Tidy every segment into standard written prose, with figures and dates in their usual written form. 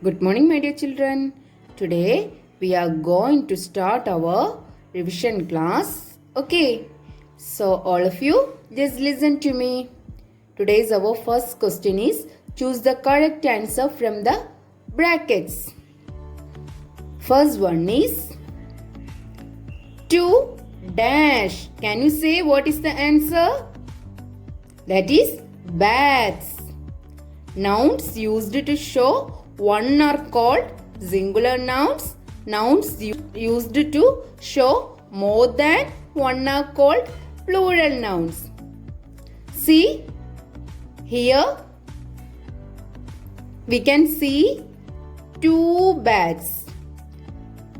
Good morning, my dear children. Today we are going to start our revision class. Okay, so all of you just listen to me. Today's our first question is choose the correct answer from the brackets. First one is 2 dash. Can you say what is the answer? That is bats. Nouns used to show one are called singular nouns. Nouns used to show more than one are called plural nouns. See, here we can see 2 bats.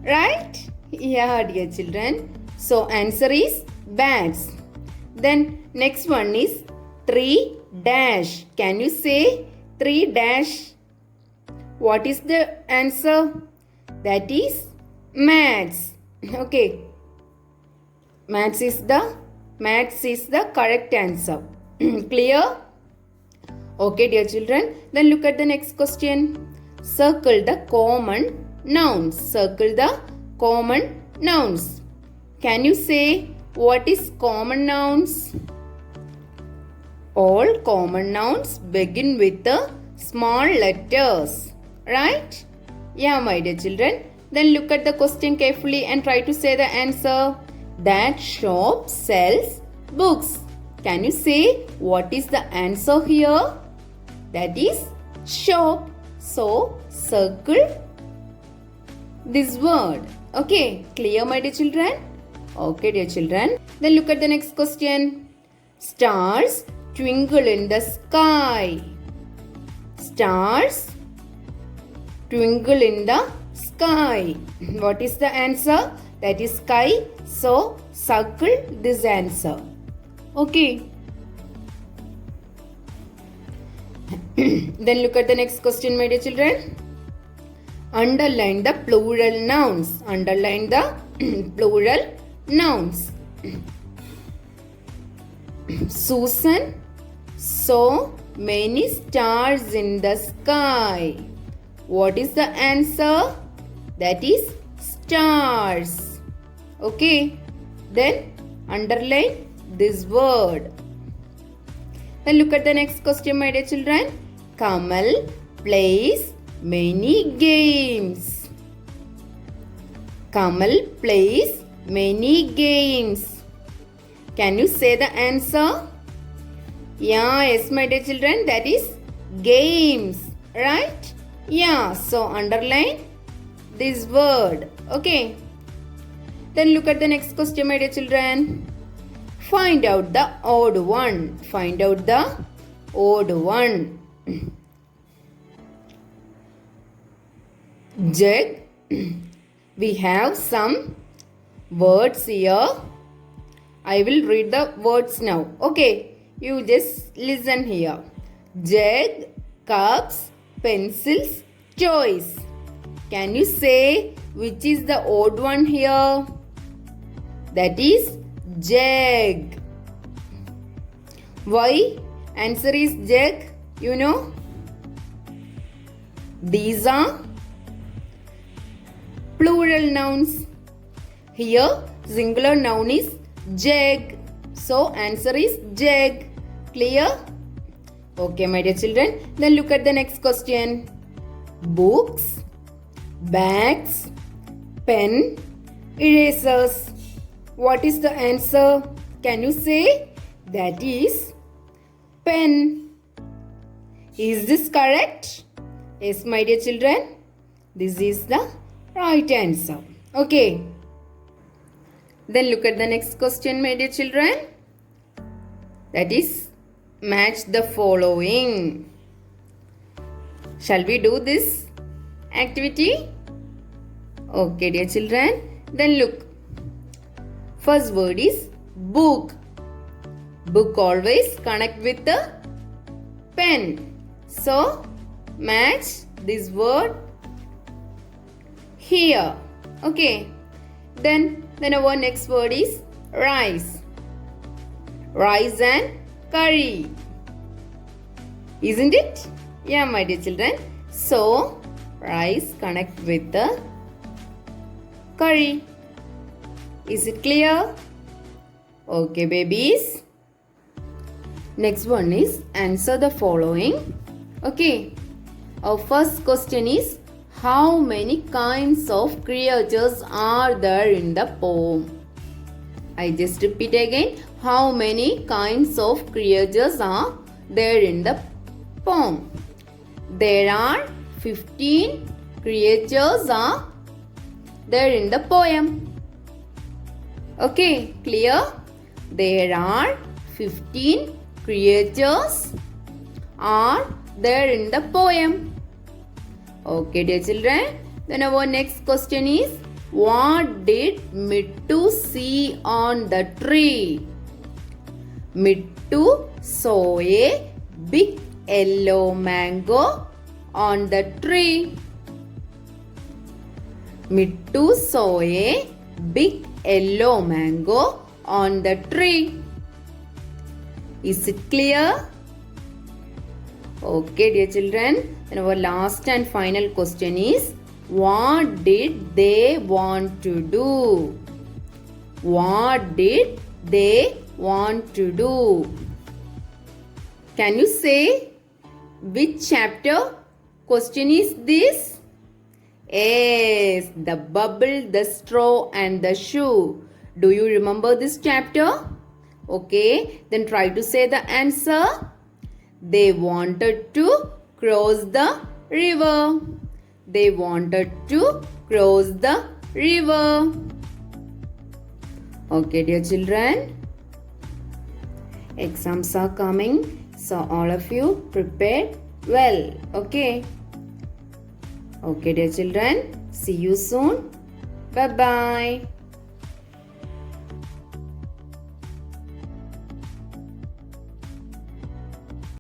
Right? Yeah, dear children. So, answer is bats. Then, next one is 3 dash. Can you say 3 dash? What is the answer? That is mats. Okay. Mats is the correct answer. Clear? Okay, dear children. Then look at the next question. Circle the common nouns. Circle the common nouns. Can you say what is common nouns? All common nouns begin with the small letters. Right? Yeah, my dear children. Then look at the question carefully and try to say the answer. That shop sells books. Can you say what is the answer here? That is shop. So, circle this word. Okay, clear, my dear children? Okay, dear children. Then look at the next question. Stars twinkle in the sky. Stars twinkle in the sky. What is the answer? That is sky. So, circle this answer. Okay. Then look at the next question, my dear children. Underline the plural nouns. Underline the plural nouns. Susan saw many stars in the sky. What is the answer? That is stars. Okay. Then underline this word. Then look at the next question, my dear children. Kamal plays many games. Kamal plays many games. Can you say the answer? Yeah, yes, my dear children, that is games. Right? Yeah, so underline this word. Okay. Then look at the next question, my dear children. Find out the odd one. Find out the odd one. Jug. We have some words here. I will read the words now. Okay. You just listen here. Jug, cups, pencils, toys. Can you say which is the odd one here? That is jug. Why? Answer is jug. You know? These are plural nouns. Here, singular noun is jug. So, answer is jug. Clear? Okay, my dear children. Then look at the next question. Books, bags, pen, erasers. What is the answer? Can you say? That is pen. Is this correct? Yes, my dear children. This is the right answer. Okay. Then look at the next question, my dear children. That is match the following. Shall we do this activity? Okay, dear children. Then look. First word is book. Book always connect with the pen. So, match this word here. Okay. Then our next word is rice. Rice and curry. Isn't it? Yeah, my dear children. So, rice connect with the curry. Is it clear? Okay, babies. Next one is answer the following. Okay. Our first question is, how many kinds of creatures are there in the poem? I just repeat again. How many kinds of creatures are there in the poem? There are 15 creatures are there in the poem. Okay, clear? There are 15 creatures are there in the poem. Okay, dear children. Then our next question is, what did Mittu see on the tree? Mittu saw a big yellow mango on the tree. Mittu saw a big yellow mango on the tree. Is it clear? Okay, dear children. Then our last and final question is, what did they want to do? What did they want to do? Can you say which chapter question is this? Yes, the bubble, the straw and the shoe. Do you remember this chapter? Okay, then try to say the answer. They wanted to cross the river. They wanted to cross the river. Okay, dear children. Exams are coming, so all of you prepare well. Okay. Okay, dear children. See you soon. Bye-bye.